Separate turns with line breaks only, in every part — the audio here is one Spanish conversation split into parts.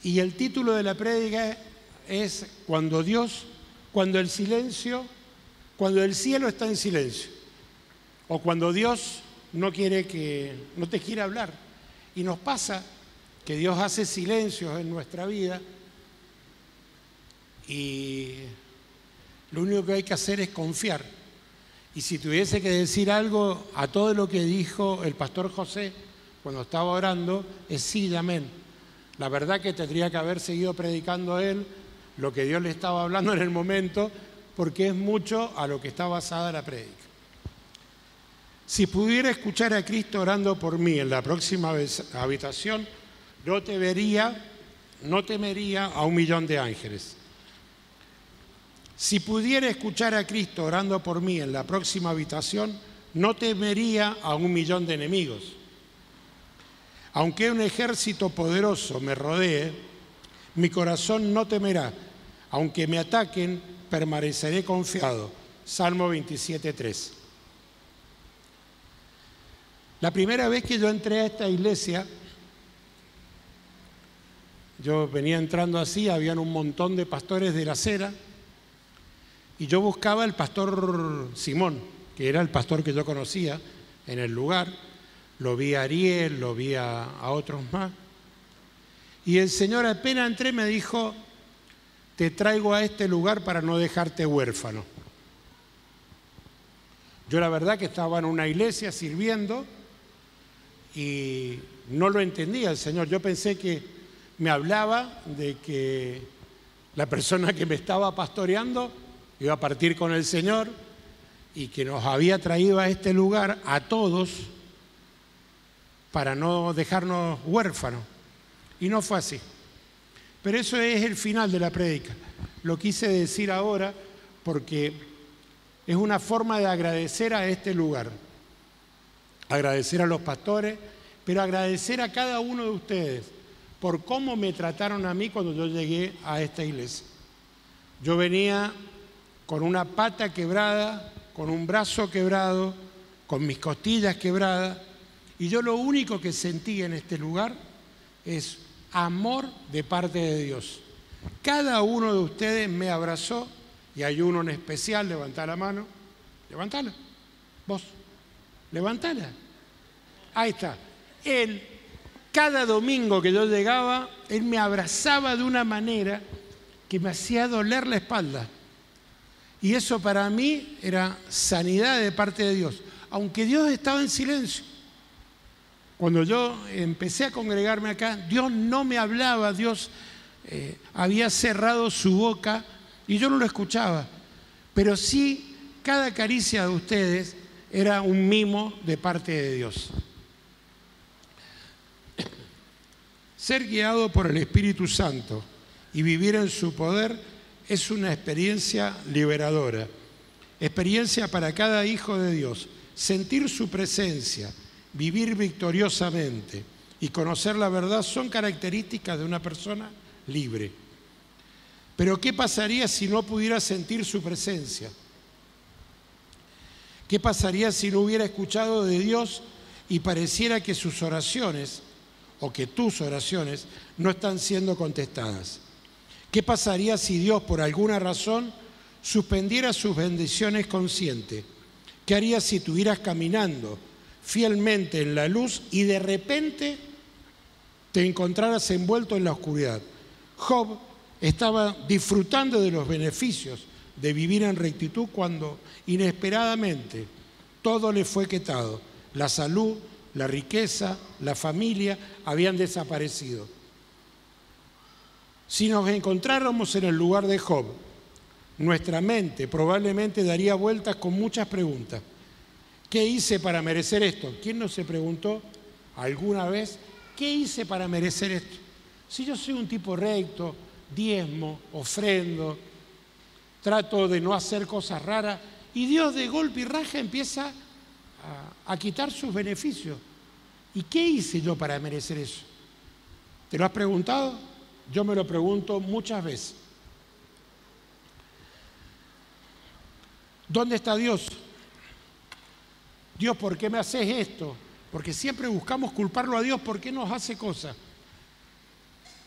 Y el título de la prédica es cuando el cielo está en silencio, o cuando Dios no te quiere hablar. Y nos pasa que Dios hace silencios en nuestra vida y lo único que hay que hacer es confiar. Y si tuviese que decir algo a todo lo que dijo el pastor José cuando estaba orando, es sí y amén. La verdad que tendría que haber seguido predicando él lo que Dios le estaba hablando en el momento, porque es mucho a lo que está basada la prédica. Si pudiera escuchar a Cristo orando por mí en la próxima habitación, no temería a 1.000.000 de ángeles. Si pudiera escuchar a Cristo orando por mí en la próxima habitación, no temería a 1.000.000 de enemigos. Aunque un ejército poderoso me rodee, mi corazón no temerá. Aunque me ataquen, permaneceré confiado. Salmo 27:3. La primera vez que yo entré a esta iglesia, yo venía entrando así, habían un montón de pastores de la acera, y yo buscaba al pastor Simón, que era el pastor que yo conocía en el lugar. Lo vi a Ariel, lo vi a otros más. Y el Señor, apenas entré, me dijo: te traigo a este lugar para no dejarte huérfano. Yo la verdad que estaba en una iglesia sirviendo y no lo entendía el Señor. Yo pensé que me hablaba de que la persona que me estaba pastoreando iba a partir con el Señor y que nos había traído a este lugar a todos para no dejarnos huérfanos. Y no fue así. Pero eso es el final de la prédica. Lo quise decir ahora porque es una forma de agradecer a este lugar. Agradecer a los pastores, pero agradecer a cada uno de ustedes por cómo me trataron a mí cuando yo llegué a esta iglesia. Yo venía con una pata quebrada, con un brazo quebrado, con mis costillas quebradas, y yo lo único que sentí en este lugar es amor de parte de Dios. Cada uno de ustedes me abrazó, y hay uno en especial. Levantá la mano, levántala, vos, levántala. Ahí está. Él, cada domingo que yo llegaba, él me abrazaba de una manera que me hacía doler la espalda. Y eso para mí era sanidad de parte de Dios, aunque Dios estaba en silencio. Cuando yo empecé a congregarme acá, Dios no me hablaba, Dios había cerrado su boca y yo no lo escuchaba. Pero sí, cada caricia de ustedes era un mimo de parte de Dios. Ser guiado por el Espíritu Santo y vivir en su poder es una experiencia liberadora. Experiencia para cada hijo de Dios. Sentir su presencia, vivir victoriosamente y conocer la verdad son características de una persona libre. Pero ¿qué pasaría si no pudiera sentir su presencia? ¿Qué pasaría si no hubiera escuchado de Dios y pareciera que sus oraciones o que tus oraciones no están siendo contestadas? ¿Qué pasaría si Dios, por alguna razón, suspendiera sus bendiciones conscientes? ¿Qué harías si estuvieras caminando fielmente en la luz y de repente te encontraras envuelto en la oscuridad? Job estaba disfrutando de los beneficios de vivir en rectitud cuando inesperadamente todo le fue quitado. La salud, la riqueza, la familia habían desaparecido. Si nos encontráramos en el lugar de Job, nuestra mente probablemente daría vueltas con muchas preguntas. ¿Qué hice para merecer esto? ¿Quién no se preguntó alguna vez qué hice para merecer esto? Si yo soy un tipo recto, diezmo, ofrendo, trato de no hacer cosas raras, y Dios de golpe y raja empieza a quitar sus beneficios. ¿Y qué hice yo para merecer eso? ¿Te lo has preguntado? Yo me lo pregunto muchas veces. ¿Dónde está Dios? Dios, ¿por qué me haces esto? Porque siempre buscamos culparlo a Dios. ¿Por qué nos hace cosas?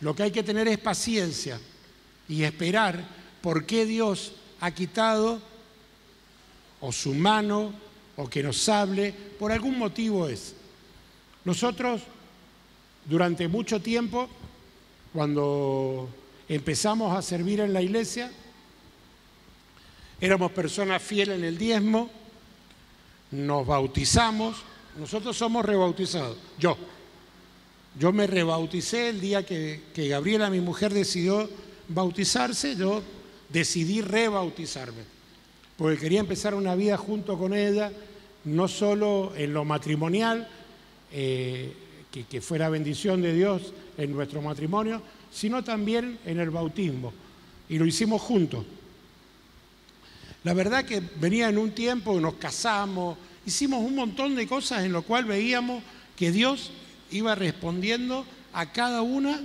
Lo que hay que tener es paciencia y esperar por qué Dios ha quitado o su mano o que nos hable, por algún motivo es. Nosotros, durante mucho tiempo, cuando empezamos a servir en la iglesia, éramos personas fieles en el diezmo, nos bautizamos, nosotros somos rebautizados. Yo me rebauticé el día que Gabriela, mi mujer, decidió bautizarse, yo decidí rebautizarme, porque quería empezar una vida junto con ella, no solo en lo matrimonial, que fuera bendición de Dios en nuestro matrimonio, sino también en el bautismo, y lo hicimos juntos. La verdad que venía en un tiempo, nos casamos, hicimos un montón de cosas en lo cual veíamos que Dios iba respondiendo a cada una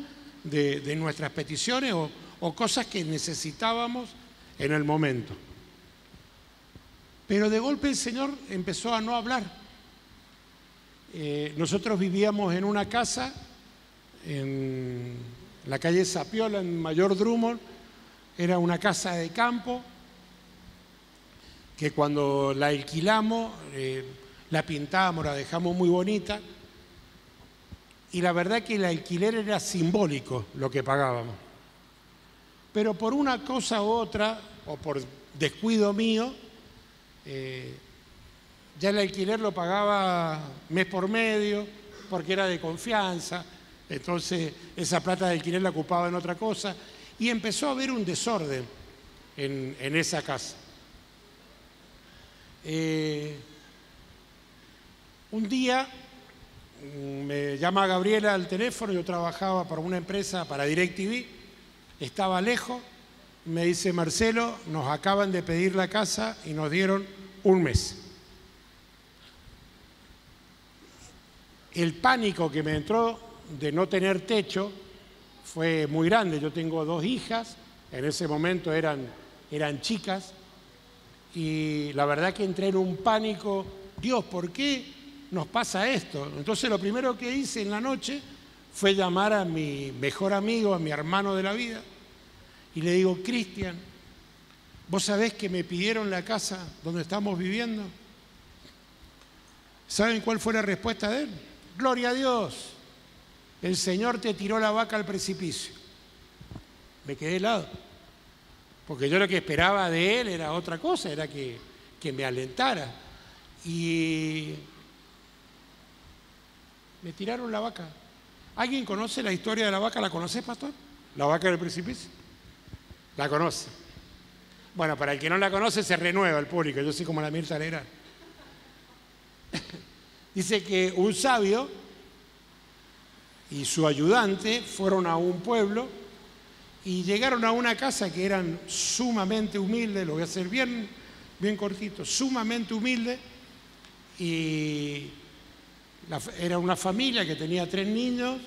de nuestras peticiones o cosas que necesitábamos en el momento. Pero de golpe el Señor empezó a no hablar. Nosotros vivíamos en una casa en la calle Zapiola, en Mayor Drummond. Era una casa de campo que cuando la alquilamos, la pintamos, la dejamos muy bonita. Y la verdad que el alquiler era simbólico lo que pagábamos. Pero por una cosa u otra, o por descuido mío, ya el alquiler lo pagaba mes por medio, porque era de confianza. Entonces esa plata de alquiler la ocupaba en otra cosa. Y empezó a haber un desorden en esa casa. Un día me llama Gabriela al teléfono, yo trabajaba para una empresa, para DirecTV, estaba lejos, me dice: Marcelo, nos acaban de pedir la casa y nos dieron un mes. El pánico que me entró de no tener techo fue muy grande. Yo tengo 2 hijas, en ese momento eran chicas, y la verdad que entré en un pánico. Dios, ¿por qué nos pasa esto? Entonces lo primero que hice en la noche fue llamar a mi mejor amigo, a mi hermano de la vida, y le digo: Cristian, ¿vos sabés que me pidieron la casa donde estamos viviendo? ¿Saben cuál fue la respuesta de él? Gloria a Dios, el Señor te tiró la vaca al precipicio. Me quedé helado, porque yo lo que esperaba de él era otra cosa, era que me alentara. Y me tiraron la vaca. ¿Alguien conoce la historia de la vaca? ¿La conoces, pastor? La vaca del precipicio. ¿La conoce? Bueno, para el que no la conoce, se renueva el público. Yo soy como la Mirta Legrand. Dice que un sabio y su ayudante fueron a un pueblo y llegaron a una casa que eran sumamente humildes. Lo voy a hacer bien cortito, sumamente humilde. Y era una familia que tenía 3 niños,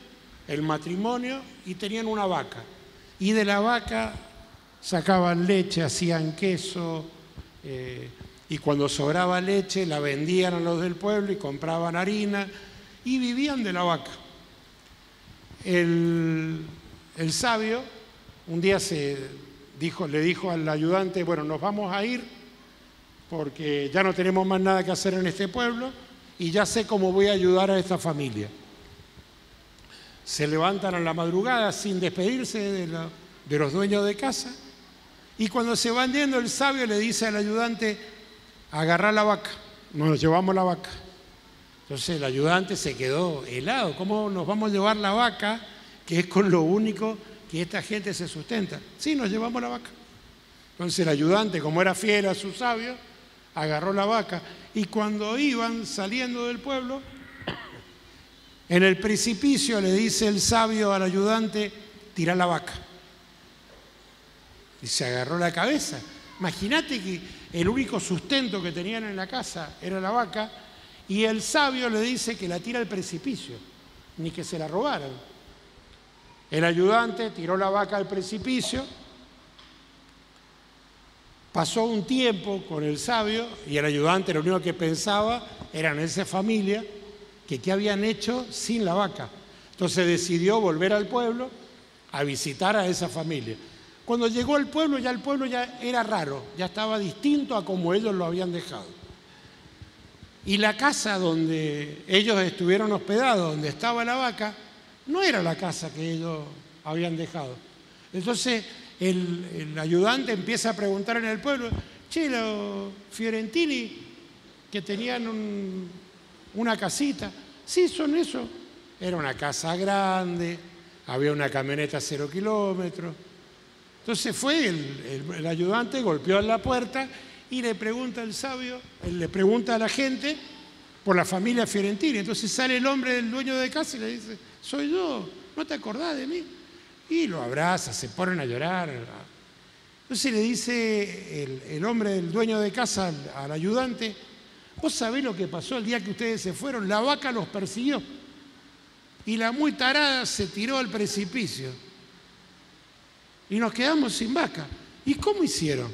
el matrimonio, y tenían una vaca. Y de la vaca sacaban leche, hacían queso, y cuando sobraba leche la vendían a los del pueblo y compraban harina y vivían de la vaca. El sabio un día le dijo al ayudante: bueno, nos vamos a ir porque ya no tenemos más nada que hacer en este pueblo y ya sé cómo voy a ayudar a esta familia. Se levantan a la madrugada sin despedirse de los dueños de casa, y cuando se van yendo, el sabio le dice al ayudante: agarrá la vaca, nos llevamos la vaca. Entonces el ayudante se quedó helado. ¿Cómo nos vamos a llevar la vaca, que es con lo único que esta gente se sustenta? Sí, nos llevamos la vaca. Entonces el ayudante, como era fiel a su sabio, agarró la vaca, y cuando iban saliendo del pueblo, en el precipicio le dice el sabio al ayudante: tirá la vaca. Y se agarró la cabeza. Imagínate que el único sustento que tenían en la casa era la vaca, y el sabio le dice que la tira al precipicio, ni que se la robaran. El ayudante tiró la vaca al precipicio. Pasó un tiempo con el sabio, y el ayudante lo único que pensaba era en esa familia, que qué habían hecho sin la vaca. Entonces decidió volver al pueblo a visitar a esa familia. Cuando llegó al pueblo, ya el pueblo ya era raro, ya estaba distinto a como ellos lo habían dejado. Y la casa donde ellos estuvieron hospedados, donde estaba la vaca, no era la casa que ellos habían dejado. Entonces el ayudante empieza a preguntar en el pueblo: che, los fiorentini que tenían una casita, sí, son eso. Era una casa grande, había una camioneta 0 kilómetros. Entonces fue el ayudante, golpeó en la puerta y le pregunta al sabio, él le pregunta a la gente por la familia Fiorentini. Entonces sale el hombre del dueño de casa y le dice: soy yo, ¿no te acordás de mí? Y lo abraza, se ponen a llorar. Entonces le dice el hombre del dueño de casa al ayudante: ¿vos sabés lo que pasó el día que ustedes se fueron? La vaca los persiguió y la muy tarada se tiró al precipicio y nos quedamos sin vaca. ¿Y cómo hicieron?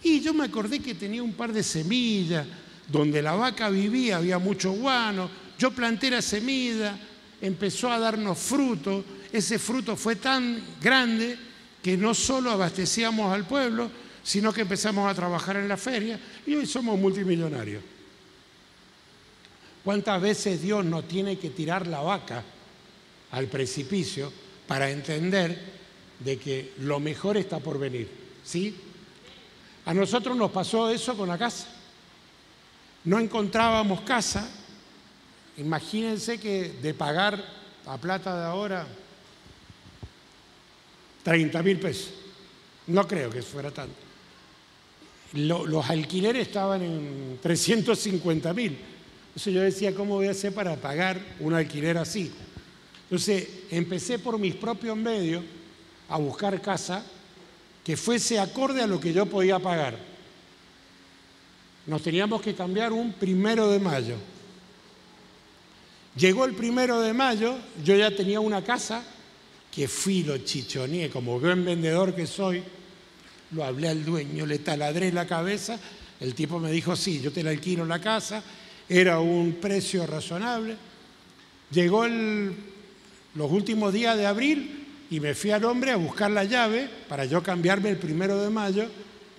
Y yo me acordé que tenía un par de semillas, donde la vaca vivía había mucho guano, yo planté la semilla, empezó a darnos fruto, ese fruto fue tan grande que no solo abastecíamos al pueblo, sino que empezamos a trabajar en la feria y hoy somos multimillonarios. ¿Cuántas veces Dios nos tiene que tirar la vaca al precipicio para entender de que lo mejor está por venir? ¿Sí? A nosotros nos pasó eso con la casa. No encontrábamos casa. Imagínense que de pagar a plata de ahora 30.000 pesos. No creo que fuera tanto. Los alquileres estaban en 350.000. Entonces yo decía: ¿cómo voy a hacer para pagar un alquiler así? Entonces empecé por mis propios medios a buscar casa que fuese acorde a lo que yo podía pagar. Nos teníamos que cambiar un 1 de mayo. Llegó el 1 de mayo, yo ya tenía una casa que fui, lo chichoneé, como buen vendedor que soy, lo hablé al dueño, le taladré la cabeza, el tipo me dijo: sí, yo te la alquilo la casa, era un precio razonable. Llegó los últimos días de abril y me fui al hombre a buscar la llave para yo cambiarme el 1 de mayo,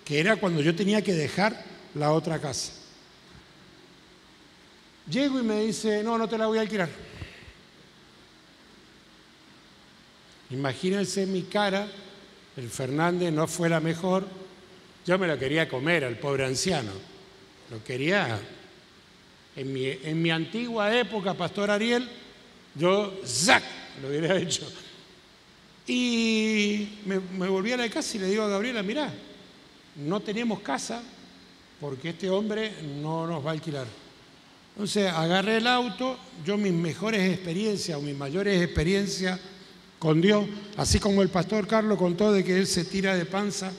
que era cuando yo tenía que dejar la otra casa. Llego y me dice: no, no te la voy a alquilar. Imagínense mi cara, el Fernández no fue la mejor, yo me lo quería comer al pobre anciano, lo quería. En mi antigua época, Pastor Ariel, yo ¡zac!, lo hubiera hecho. Y me volví a la casa y le digo a Gabriela: mirá, no tenemos casa porque este hombre no nos va a alquilar. Entonces agarré el auto, yo mis mejores experiencias o mis mayores experiencias con Dios, así como el pastor Carlos contó de que él se tira de panza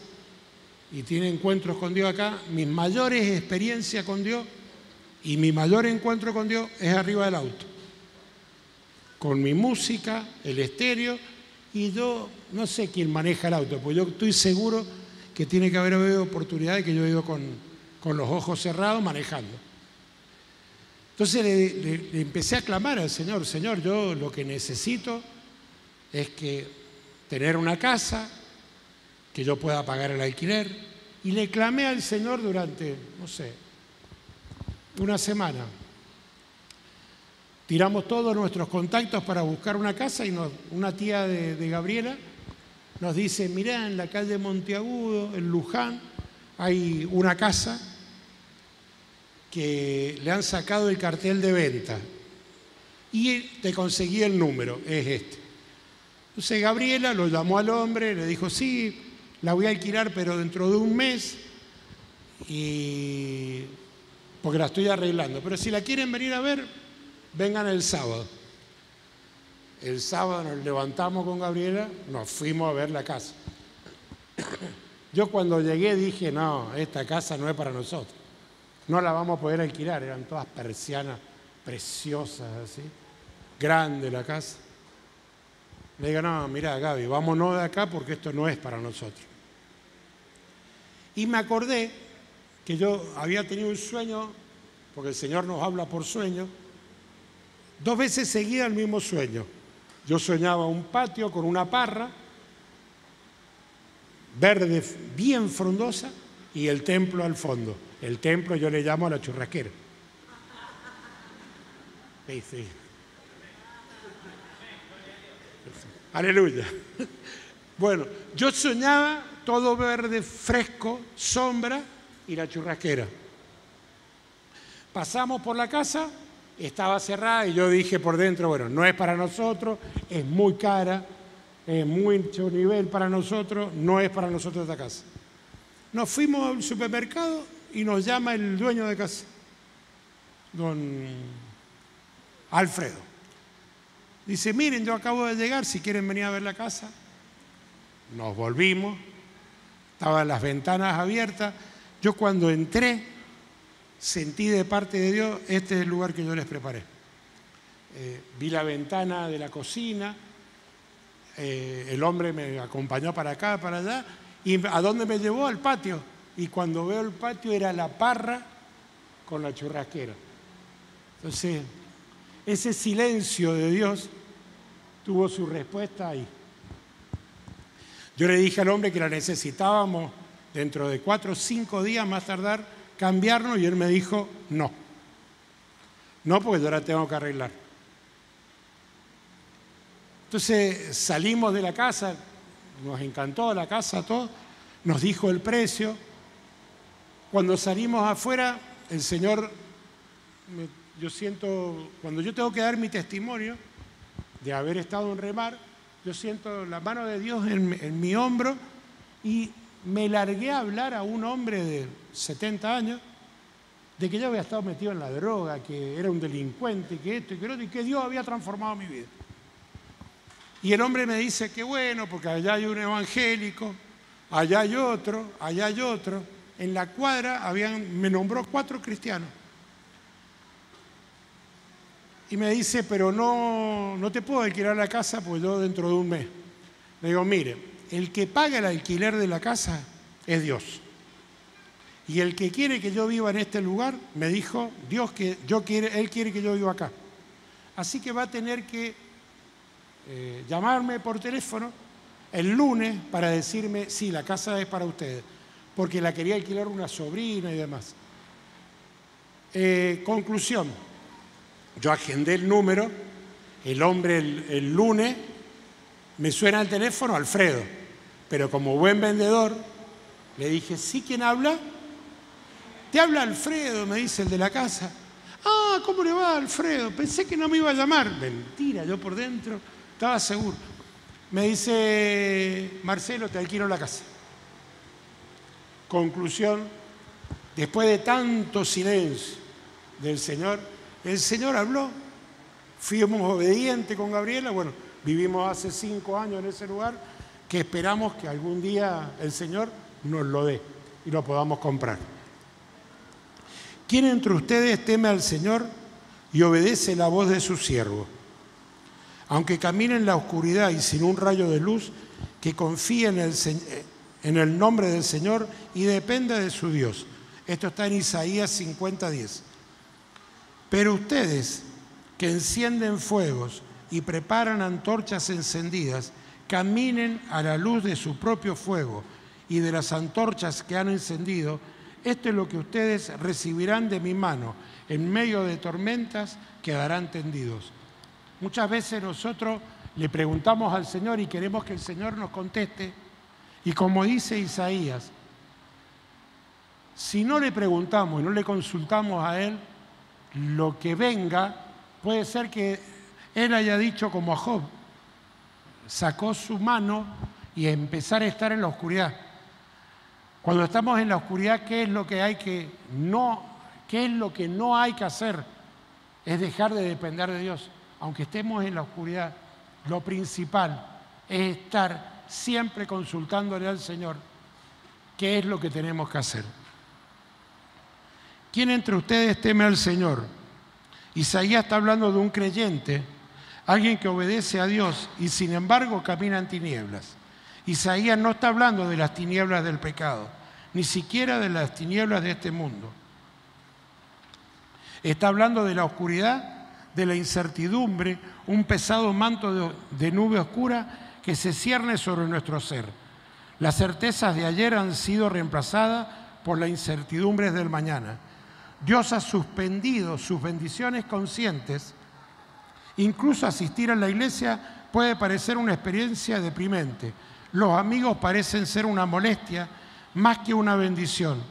y tiene encuentros con Dios acá, mis mayores experiencias con Dios y mi mayor encuentro con Dios es arriba del auto, con mi música, el estéreo, y yo no sé quién maneja el auto, pues yo estoy seguro que tiene que haber habido oportunidades que yo he ido con los ojos cerrados manejando. Entonces le empecé a clamar al Señor: Señor, yo lo que necesito es que tener una casa, que yo pueda pagar el alquiler. Y le clamé al Señor durante, no sé, una semana. Tiramos todos nuestros contactos para buscar una casa y una tía de Gabriela nos dice: mirá, en la calle Monteagudo, en Luján, hay una casa que le han sacado el cartel de venta y te conseguí el número, es este. Entonces Gabriela lo llamó al hombre, le dijo: sí, la voy a alquilar pero dentro de un mes, porque la estoy arreglando, pero si la quieren venir a ver, vengan el sábado. El sábado nos levantamos con Gabriela, nos fuimos a ver la casa. Yo cuando llegué dije: no, esta casa no es para nosotros, no la vamos a poder alquilar. Eran todas persianas preciosas así, grande la casa. Le digo: no, mira, Gaby, vámonos de acá porque esto no es para nosotros. Y me acordé que yo había tenido un sueño, porque el Señor nos habla por sueño, 2 veces seguía el mismo sueño. Yo soñaba un patio con una parra verde bien frondosa y el templo al fondo. El templo yo le llamo a la churrasquera. Sí, sí. Aleluya. Bueno, yo soñaba todo verde, fresco, sombra y la churrasquera. Pasamos por la casa, estaba cerrada y yo dije por dentro, bueno, no es para nosotros, es muy cara, es mucho nivel para nosotros, no es para nosotros esta casa. Nos fuimos al supermercado y nos llama el dueño de casa, don Alfredo. Dice, miren, yo acabo de llegar, si quieren venir a ver la casa. Nos volvimos, estaban las ventanas abiertas. Yo cuando entré, sentí de parte de Dios, este es el lugar que yo les preparé. Vi la ventana de la cocina, el hombre me acompañó para acá, para allá, y ¿a dónde me llevó? Al patio. Y cuando veo el patio era la parra con la churrasquera. Entonces, ese silencio de Dios tuvo su respuesta ahí. Yo le dije al hombre que la necesitábamos dentro de 4 o 5 días más tardar cambiarnos y él me dijo no. No, porque yo la tengo que arreglar. Entonces salimos de la casa, nos encantó la casa, todo, nos dijo el precio. Cuando salimos afuera, el Señor, yo siento, cuando yo tengo que dar mi testimonio de haber estado en Remar, yo siento la mano de Dios en mi hombro y me largué a hablar a un hombre de 70 años de que yo había estado metido en la droga, que era un delincuente, que esto y que lo otro, y que Dios había transformado mi vida. Y el hombre me dice que bueno, porque allá hay un evangélico, allá hay otro, allá hay otro. En la cuadra me nombró 4 cristianos. Y me dice, pero no te puedo alquilar la casa, pues yo dentro de un mes. Le digo, mire, el que paga el alquiler de la casa es Dios. Y el que quiere que yo viva en este lugar, me dijo Dios que Él quiere que yo viva acá. Así que va a tener que llamarme por teléfono el lunes para decirme, sí, la casa es para ustedes, porque la quería alquilar una sobrina y demás. Conclusión, yo agendé el número, el hombre el lunes, me suena el teléfono, Alfredo, pero como buen vendedor, le dije, ¿sí quién habla? Te habla Alfredo, me dice el de la casa. Ah, ¿cómo le va, Alfredo? Pensé que no me iba a llamar. Mentira, yo por dentro estaba seguro. Me dice, Marcelo, te alquilo la casa. Conclusión, después de tanto silencio del Señor, el Señor habló. Fuimos obedientes con Gabriela. Bueno, vivimos hace 5 años en ese lugar que esperamos que algún día el Señor nos lo dé y lo podamos comprar. ¿Quién entre ustedes teme al Señor y obedece la voz de su siervo? Aunque camine en la oscuridad y sin un rayo de luz, que confíe en el nombre del Señor y dependa de su Dios. Esto está en Isaías 50:10. Pero ustedes que encienden fuegos y preparan antorchas encendidas, caminen a la luz de su propio fuego y de las antorchas que han encendido. Esto es lo que ustedes recibirán de mi mano. En medio de tormentas quedarán tendidos. Muchas veces nosotros le preguntamos al Señor y queremos que el Señor nos conteste. Y como dice Isaías, si no le preguntamos y no le consultamos a Él, lo que venga puede ser que Él haya dicho como a Job, sacó su mano y empezar a estar en la oscuridad. Cuando estamos en la oscuridad, ¿qué es lo que no hay que hacer? Es dejar de depender de Dios. Aunque estemos en la oscuridad, lo principal es estar siempre consultándole al Señor qué es lo que tenemos que hacer. ¿Quién entre ustedes teme al Señor? Isaías está hablando de un creyente, alguien que obedece a Dios y sin embargo camina en tinieblas. Isaías no está hablando de las tinieblas del pecado, ni siquiera de las tinieblas de este mundo. Está hablando de la oscuridad de la incertidumbre, un pesado manto de nube oscura que se cierne sobre nuestro ser. Las certezas de ayer han sido reemplazadas por las incertidumbres del mañana. Dios ha suspendido sus bendiciones conscientes. Incluso asistir a la iglesia puede parecer una experiencia deprimente. Los amigos parecen ser una molestia más que una bendición.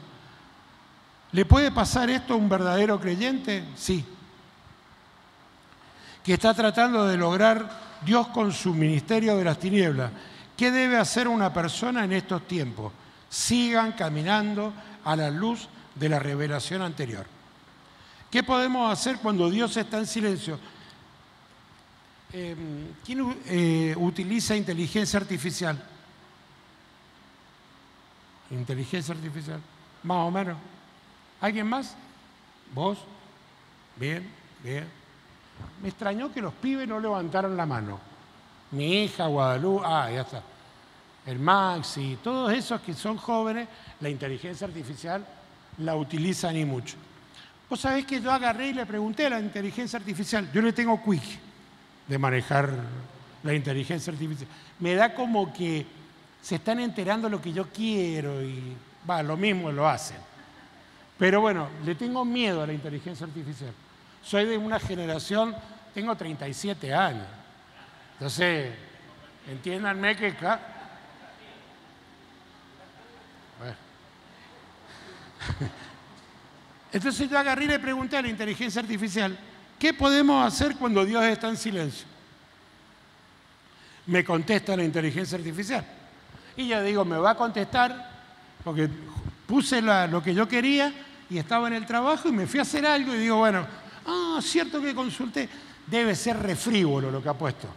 ¿Le puede pasar esto a un verdadero creyente? Sí. Que está tratando de lograr Dios con su ministerio de las tinieblas. ¿Qué debe hacer una persona en estos tiempos? Sigan caminando a la luz de la revelación anterior. ¿Qué podemos hacer cuando Dios está en silencio? ¿Quién utiliza inteligencia artificial? Inteligencia artificial, más o menos. ¿Alguien más? ¿Vos? Bien, bien. Me extrañó que los pibes no levantaron la mano. Mi hija, Guadalupe, ya está. El Maxi, todos esos que son jóvenes, la inteligencia artificial la utilizan y mucho. Vos sabés que yo agarré y le pregunté a la inteligencia artificial, yo le tengo quick de manejar la inteligencia artificial. Me da como que se están enterando lo que yo quiero y lo mismo lo hacen. Pero bueno, le tengo miedo a la inteligencia artificial. Soy de una generación, tengo 37 años. Entonces, entiéndanme que acá... Bueno. Entonces yo agarré y le pregunté a la inteligencia artificial, ¿qué podemos hacer cuando Dios está en silencio? Me contesta la inteligencia artificial. Y yo digo, me va a contestar porque puse lo que yo quería y estaba en el trabajo y me fui a hacer algo y digo, bueno, cierto que consulté. Debe ser re frívolo lo que ha puesto.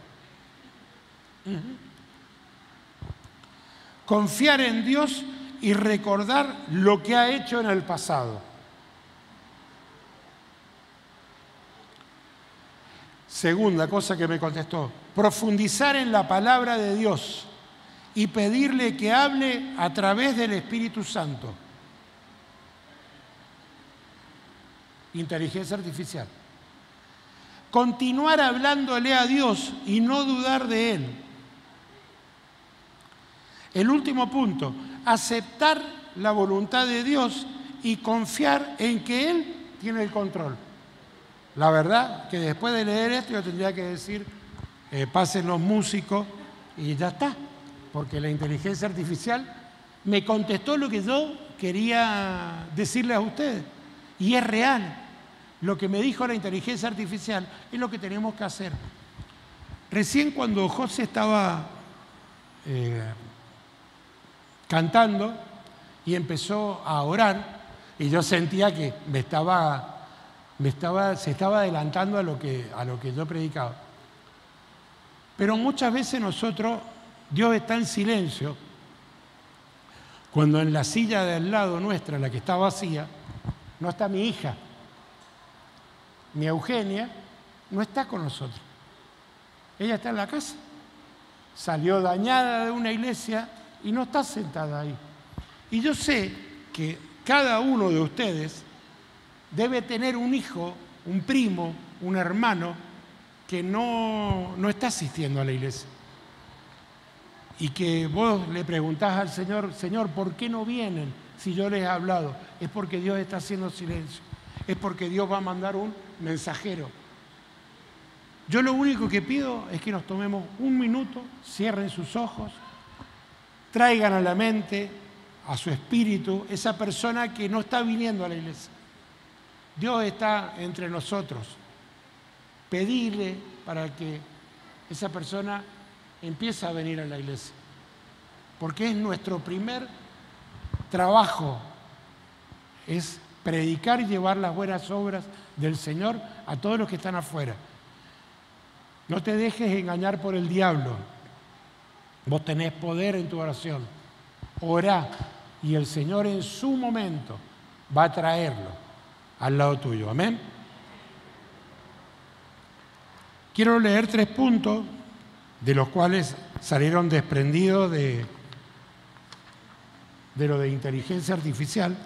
Confiar en Dios y recordar lo que ha hecho en el pasado. Segunda cosa que me contestó, profundizar en la palabra de Dios y pedirle que hable a través del Espíritu Santo. Inteligencia artificial. Continuar hablándole a Dios y no dudar de Él. El último punto, aceptar la voluntad de Dios y confiar en que Él tiene el control. La verdad que después de leer esto yo tendría que decir, pasen los músicos y ya está, porque la inteligencia artificial me contestó lo que yo quería decirles a ustedes. Y es real. Lo que me dijo la inteligencia artificial es lo que tenemos que hacer. Recién cuando José estaba cantando y empezó a orar, y yo sentía que se estaba adelantando a lo que yo predicaba. Pero muchas veces nosotros, Dios está en silencio, cuando en la silla del lado nuestra, la que está vacía, no está mi hija. Mi Eugenia no está con nosotros. Ella está en la casa. Salió dañada de una iglesia y no está sentada ahí. Y yo sé que cada uno de ustedes debe tener un hijo, un primo, un hermano que no está asistiendo a la iglesia. Y que vos le preguntás al Señor, Señor, ¿por qué no vienen si yo les he hablado? Es porque Dios está haciendo silencio. Es porque Dios va a mandar un mensajero. Yo lo único que pido es que nos tomemos un minuto, cierren sus ojos, traigan a la mente, a su espíritu, esa persona que no está viniendo a la iglesia. Dios está entre nosotros. Pedirle para que esa persona empiece a venir a la iglesia. Porque es nuestro primer trabajo, es predicar y llevar las buenas obras del Señor a todos los que están afuera. No te dejes engañar por el diablo. Vos tenés poder en tu oración. Orá y el Señor en su momento va a traerlo al lado tuyo. Amén. Quiero leer 3 puntos de los cuales salieron desprendidos de lo de inteligencia artificial.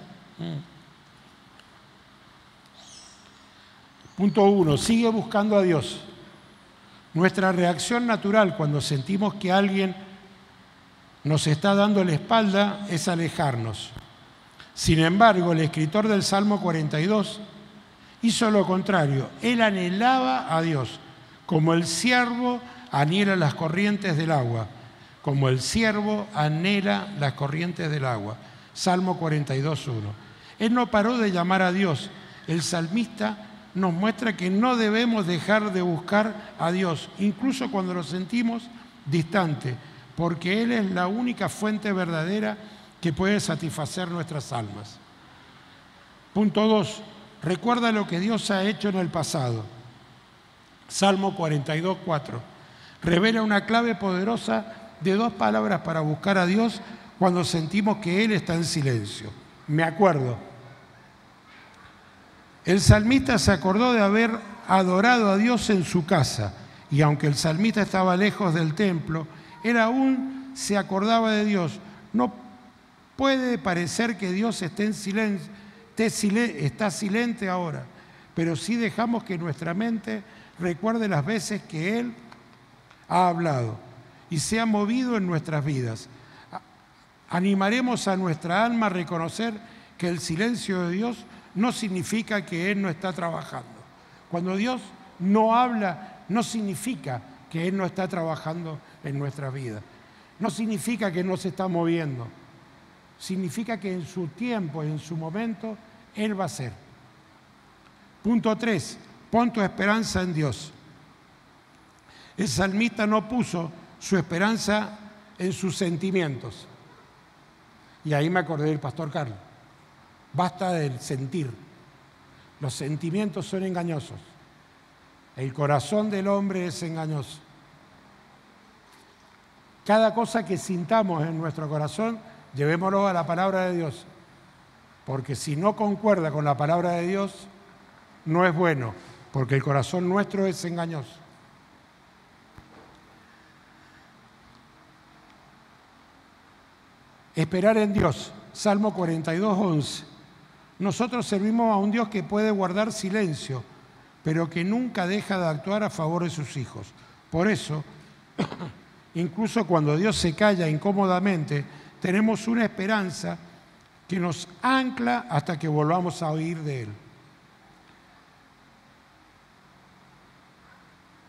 Punto 1. Sigue buscando a Dios. Nuestra reacción natural cuando sentimos que alguien nos está dando la espalda es alejarnos. Sin embargo, el escritor del Salmo 42 hizo lo contrario. Él anhelaba a Dios, como el ciervo anhela las corrientes del agua, como el ciervo anhela las corrientes del agua. Salmo 42:1. Él no paró de llamar a Dios. El salmista nos muestra que no debemos dejar de buscar a Dios, incluso cuando lo sentimos distante, porque Él es la única fuente verdadera que puede satisfacer nuestras almas. Punto 2. Recuerda lo que Dios ha hecho en el pasado. Salmo 42:4. Revela una clave poderosa de 2 palabras para buscar a Dios cuando sentimos que Él está en silencio. Me acuerdo. El salmista se acordó de haber adorado a Dios en su casa, y aunque el salmista estaba lejos del templo, él aún se acordaba de Dios. No puede parecer que Dios esté en silencio, está silente ahora, pero sí dejamos que nuestra mente recuerde las veces que Él ha hablado y se ha movido en nuestras vidas. Animaremos a nuestra alma a reconocer que el silencio de Dios no significa que Él no está trabajando. Cuando Dios no habla, no significa que Él no está trabajando en nuestras vidas. No significa que no se está moviendo. Significa que en su tiempo, en su momento, Él va a ser. Punto 3. Pon tu esperanza en Dios. El salmista no puso su esperanza en sus sentimientos. Y ahí me acordé del pastor Carlos. Basta del sentir. Los sentimientos son engañosos. El corazón del hombre es engañoso. Cada cosa que sintamos en nuestro corazón, llevémoslo a la palabra de Dios. Porque si no concuerda con la palabra de Dios, no es bueno, porque el corazón nuestro es engañoso. Esperar en Dios. Salmo 42:11. Nosotros servimos a un Dios que puede guardar silencio, pero que nunca deja de actuar a favor de sus hijos. Por eso, incluso cuando Dios se calla incómodamente, tenemos una esperanza que nos ancla hasta que volvamos a oír de Él.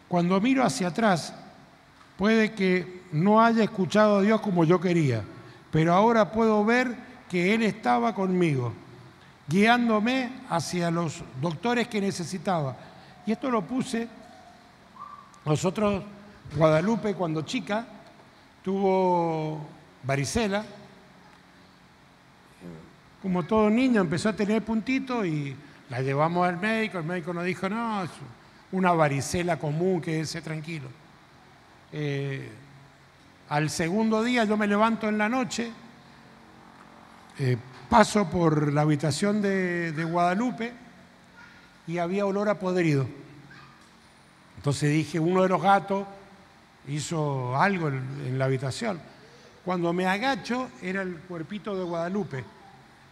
Cuando miro hacia atrás, puede que no haya escuchado a Dios como yo quería, pero ahora puedo ver que Él estaba conmigo, guiándome hacia los doctores que necesitaba. Y esto lo puse, nosotros, Guadalupe, cuando chica, tuvo varicela. Como todo niño, empezó a tener puntitos y la llevamos al médico. El médico nos dijo, no, es una varicela común, quédese tranquilo. Al segundo día yo me levanto en la noche, paso por la habitación de Guadalupe y había olor a podrido. Entonces dije, uno de los gatos hizo algo en la habitación. Cuando me agacho, era el cuerpito de Guadalupe.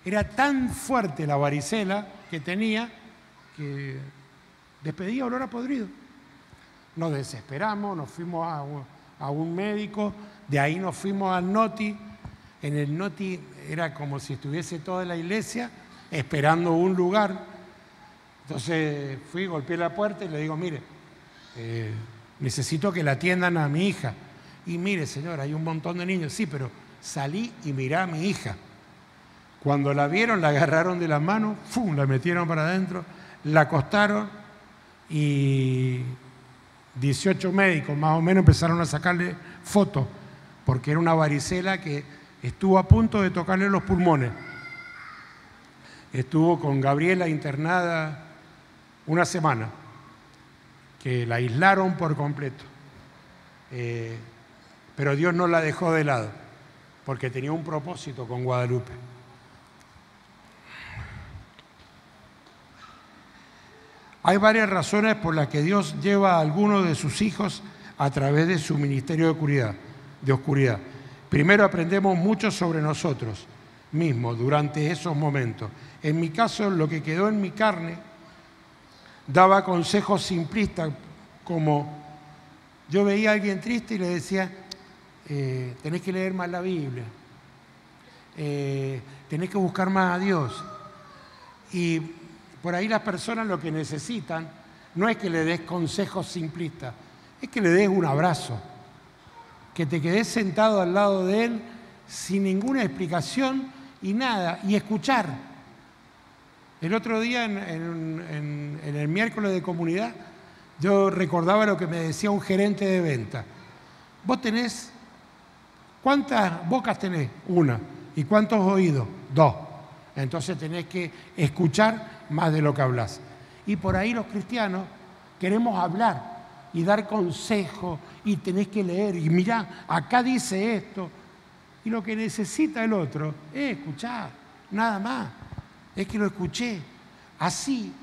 Era tan fuerte la varicela que tenía que despedía olor a podrido. Nos desesperamos, nos fuimos a un médico, de ahí nos fuimos al Noti. En el Noti era como si estuviese toda la iglesia esperando un lugar. Entonces fui, golpeé la puerta y le digo, mire, necesito que la atiendan a mi hija. Y mire, señora, hay un montón de niños. Sí, pero salí y miré a mi hija. Cuando la vieron, la agarraron de la mano, ¡fum!, la metieron para adentro, la acostaron y 18 médicos más o menos empezaron a sacarle fotos, porque era una varicela que estuvo a punto de tocarle los pulmones. Estuvo con Gabriela internada una semana, que la aislaron por completo. Pero Dios no la dejó de lado, porque tenía un propósito con Guadalupe. Hay varias razones por las que Dios lleva a algunos de sus hijos a través de su ministerio de oscuridad. Primero, aprendemos mucho sobre nosotros mismos durante esos momentos. En mi caso, lo que quedó en mi carne daba consejos simplistas, como yo veía a alguien triste y le decía, tenés que leer más la Biblia, tenés que buscar más a Dios. Y por ahí las personas lo que necesitan no es que le des consejos simplistas, es que le des un abrazo, que te quedes sentado al lado de él sin ninguna explicación y nada, y escuchar. El otro día, en el miércoles de comunidad, yo recordaba lo que me decía un gerente de venta. Vos tenés, ¿cuántas bocas tenés? Una. ¿Y cuántos oídos? Dos. Entonces tenés que escuchar más de lo que hablás. Y por ahí los cristianos queremos hablar y dar consejos y tenés que leer. Y mirá, acá dice esto. Y lo que necesita el otro es escuchar, nada más. Es que lo escuché. Así,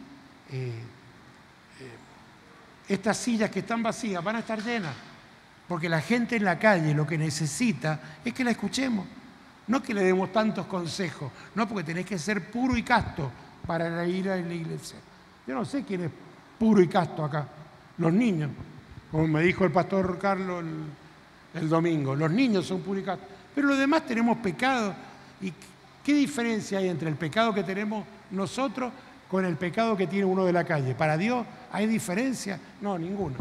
estas sillas que están vacías van a estar llenas. Porque la gente en la calle lo que necesita es que la escuchemos. No que le demos tantos consejos. No, porque tenés que ser puro y casto para ir a la iglesia. Yo no sé quién es puro y casto acá. Los niños. Como me dijo el pastor Carlos el domingo. Los niños son puros y castos. Pero los demás tenemos pecado. ¿Y qué diferencia hay entre el pecado que tenemos nosotros con el pecado que tiene uno de la calle? ¿Para Dios hay diferencia? No, ninguna.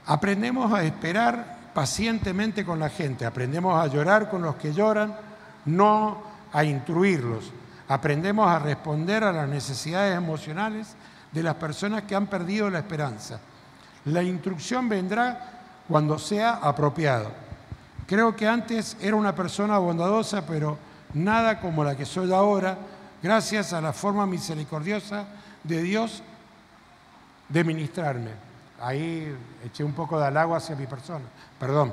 Aprendemos a esperar pacientemente con la gente, aprendemos a llorar con los que lloran, no a instruirlos. Aprendemos a responder a las necesidades emocionales de las personas que han perdido la esperanza. La instrucción vendrá cuando sea apropiado. Creo que antes era una persona bondadosa, pero nada como la que soy ahora, gracias a la forma misericordiosa de Dios de ministrarme. Ahí eché un poco de halago hacia mi persona, perdón.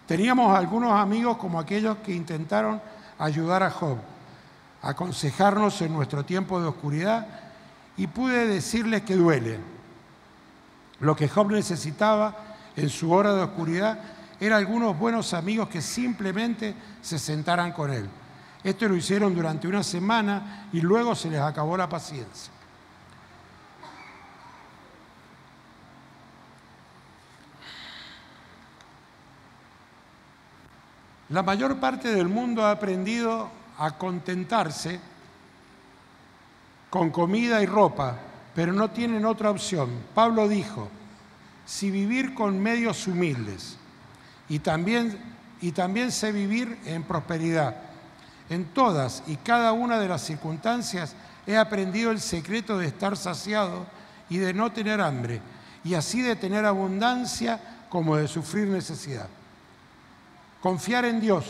Teníamos algunos amigos como aquellos que intentaron ayudar a Job, aconsejarnos en nuestro tiempo de oscuridad, y pude decirles que duele. Lo que Job necesitaba en su hora de oscuridad eran algunos buenos amigos que simplemente se sentaran con él. Esto lo hicieron durante una semana y luego se les acabó la paciencia. La mayor parte del mundo ha aprendido a contentarse con comida y ropa, pero no tienen otra opción. Pablo dijo, si vivir con medios humildes y también sé vivir en prosperidad. En todas y cada una de las circunstancias he aprendido el secreto de estar saciado y de no tener hambre, y así de tener abundancia como de sufrir necesidad. Confiar en Dios.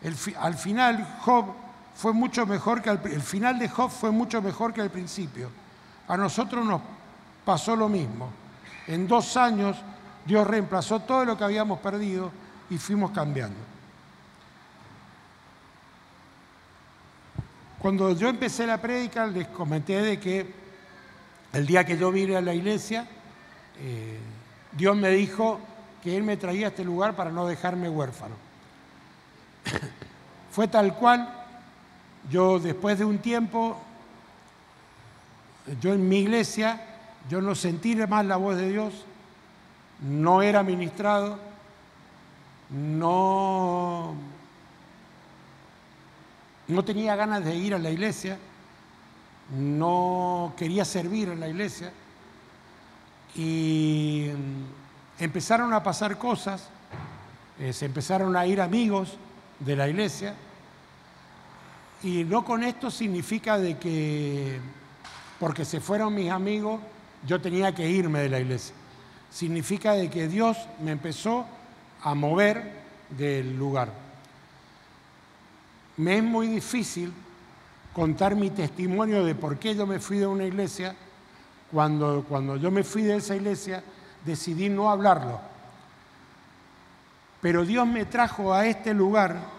El final de Job fue mucho mejor que el principio. A nosotros nos pasó lo mismo. En 2 años Dios reemplazó todo lo que habíamos perdido y fuimos cambiando. Cuando yo empecé la prédica les comenté de que el día que yo vine a la iglesia, Dios me dijo que Él me traía a este lugar para no dejarme huérfano. Fue tal cual. Yo después de un tiempo, yo en mi iglesia, yo no sentí más la voz de Dios, no era ministrado, no tenía ganas de ir a la iglesia, no quería servir en la iglesia, y empezaron a pasar cosas, se empezaron a ir amigos de la iglesia, y no con esto significa de que porque se fueron mis amigos yo tenía que irme de la iglesia. Significa de que Dios me empezó a mover del lugar. Me es muy difícil contar mi testimonio de por qué yo me fui de una iglesia. Cuando yo me fui de esa iglesia decidí no hablarlo. Pero Dios me trajo a este lugar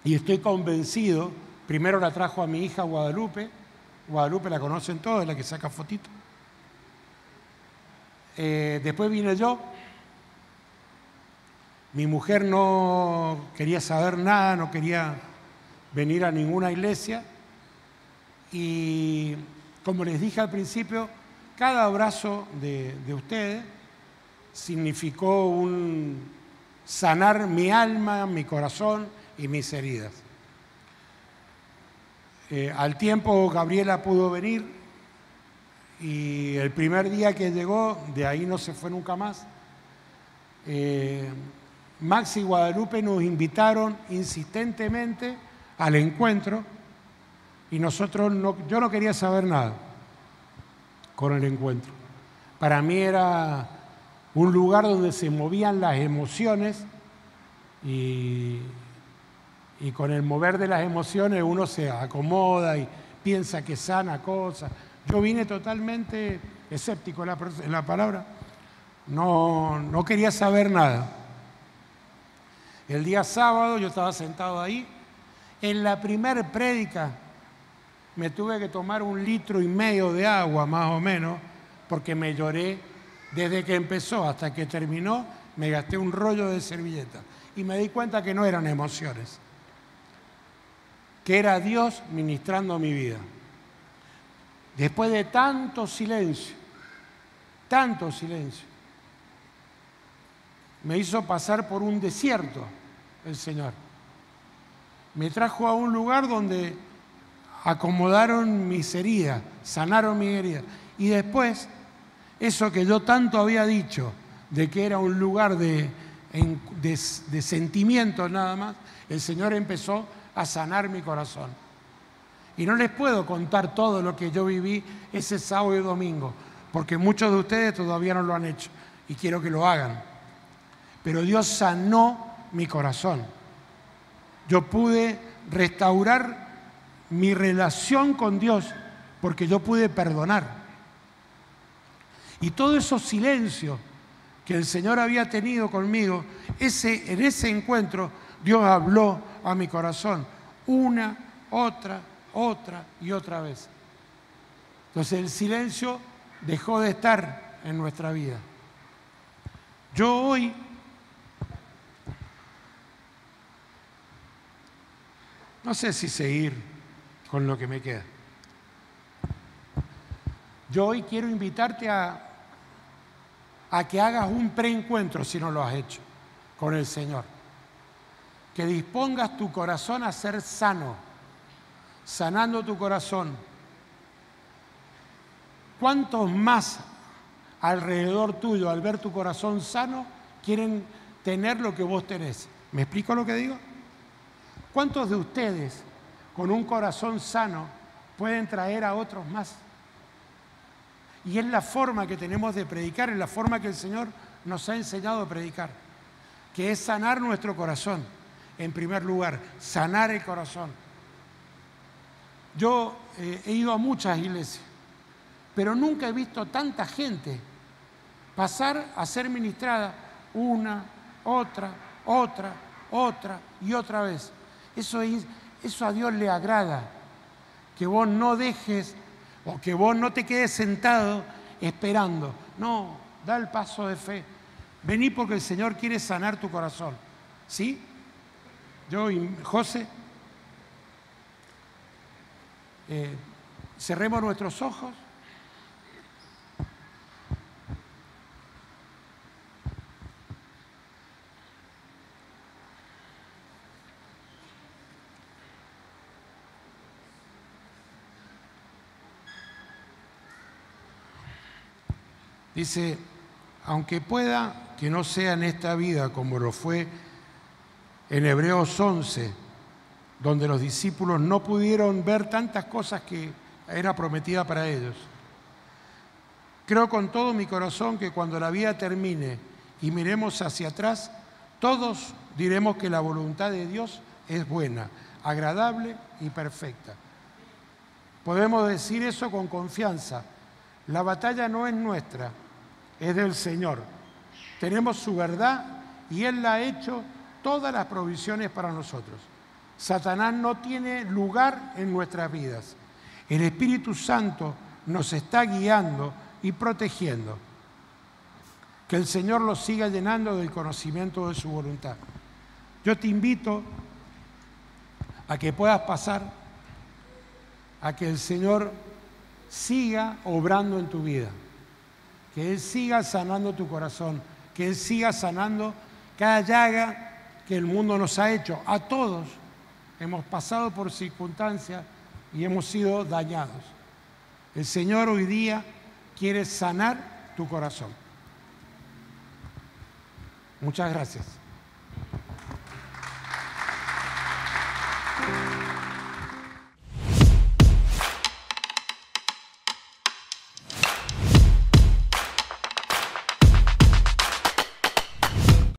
y estoy convencido. Primero la trajo a mi hija Guadalupe. Guadalupe la conocen todos, es la que saca fotitos. Después vine yo Mi mujer no quería saber nada, no quería venir a ninguna iglesia. Y como les dije al principio, cada abrazo de ustedes significó un sanar mi alma, mi corazón y mis heridas. Al tiempo Gabriela pudo venir y el primer día que llegó, de ahí no se fue nunca más. Max y Guadalupe nos invitaron insistentemente al encuentro y yo no quería saber nada con el encuentro. Para mí era un lugar donde se movían las emociones y con el mover de las emociones uno se acomoda y piensa que sana cosas. Yo vine totalmente escéptico en la palabra, no quería saber nada. El día sábado yo estaba sentado ahí, en la primer prédica me tuve que tomar 1,5 litros de agua más o menos, porque me lloré desde que empezó hasta que terminó, me gasté un rollo de servilleta y me di cuenta que no eran emociones, que era Dios ministrando mi vida. Después de tanto silencio, me hizo pasar por un desierto el Señor. Me trajo a un lugar donde acomodaron mis heridas, sanaron mis heridas. Y después, eso que yo tanto había dicho, de que era un lugar de sentimientos nada más, el Señor empezó a sanar mi corazón. Y no les puedo contar todo lo que yo viví ese sábado y domingo, porque muchos de ustedes todavía no lo han hecho y quiero que lo hagan. Pero Dios sanó mi corazón. Yo pude restaurar mi relación con Dios porque yo pude perdonar. Y todos esos silencios que el Señor había tenido conmigo, en ese encuentro Dios habló a mi corazón una, otra y otra vez. Entonces el silencio dejó de estar en nuestra vida. Yo hoy no sé si seguir con lo que me queda. Yo hoy quiero invitarte a que hagas un preencuentro, si no lo has hecho, con el Señor. Que dispongas tu corazón a ser sano, sanando tu corazón. ¿Cuántos más alrededor tuyo, al ver tu corazón sano, quieren tener lo que vos tenés? ¿Me explico lo que digo? ¿Cuántos de ustedes con un corazón sano pueden traer a otros más? Y es la forma que tenemos de predicar, es la forma que el Señor nos ha enseñado a predicar, que es sanar nuestro corazón, en primer lugar, sanar el corazón. Yo he ido a muchas iglesias, pero nunca he visto tanta gente pasar a ser ministrada una, otra y otra vez. Eso a Dios le agrada, que vos no dejes o que vos no te quedes sentado esperando. No, da el paso de fe. Vení porque el Señor quiere sanar tu corazón. ¿Sí? Yo y José, cerremos nuestros ojos. Dice, aunque pueda que no sea en esta vida como lo fue en Hebreos 11, donde los discípulos no pudieron ver tantas cosas que era prometida para ellos. Creo con todo mi corazón que cuando la vida termine y miremos hacia atrás, todos diremos que la voluntad de Dios es buena, agradable y perfecta. Podemos decir eso con confianza. La batalla no es nuestra, es del Señor. Tenemos su verdad y Él ha hecho todas las provisiones para nosotros. Satanás no tiene lugar en nuestras vidas. El Espíritu Santo nos está guiando y protegiendo. Que el Señor los siga llenando del conocimiento de su voluntad. Yo te invito a que puedas pasar, a que el Señor siga obrando en tu vida, que Él siga sanando tu corazón, que Él siga sanando cada llaga que el mundo nos ha hecho. A todos hemos pasado por circunstancias y hemos sido dañados. El Señor hoy día quiere sanar tu corazón. Muchas gracias.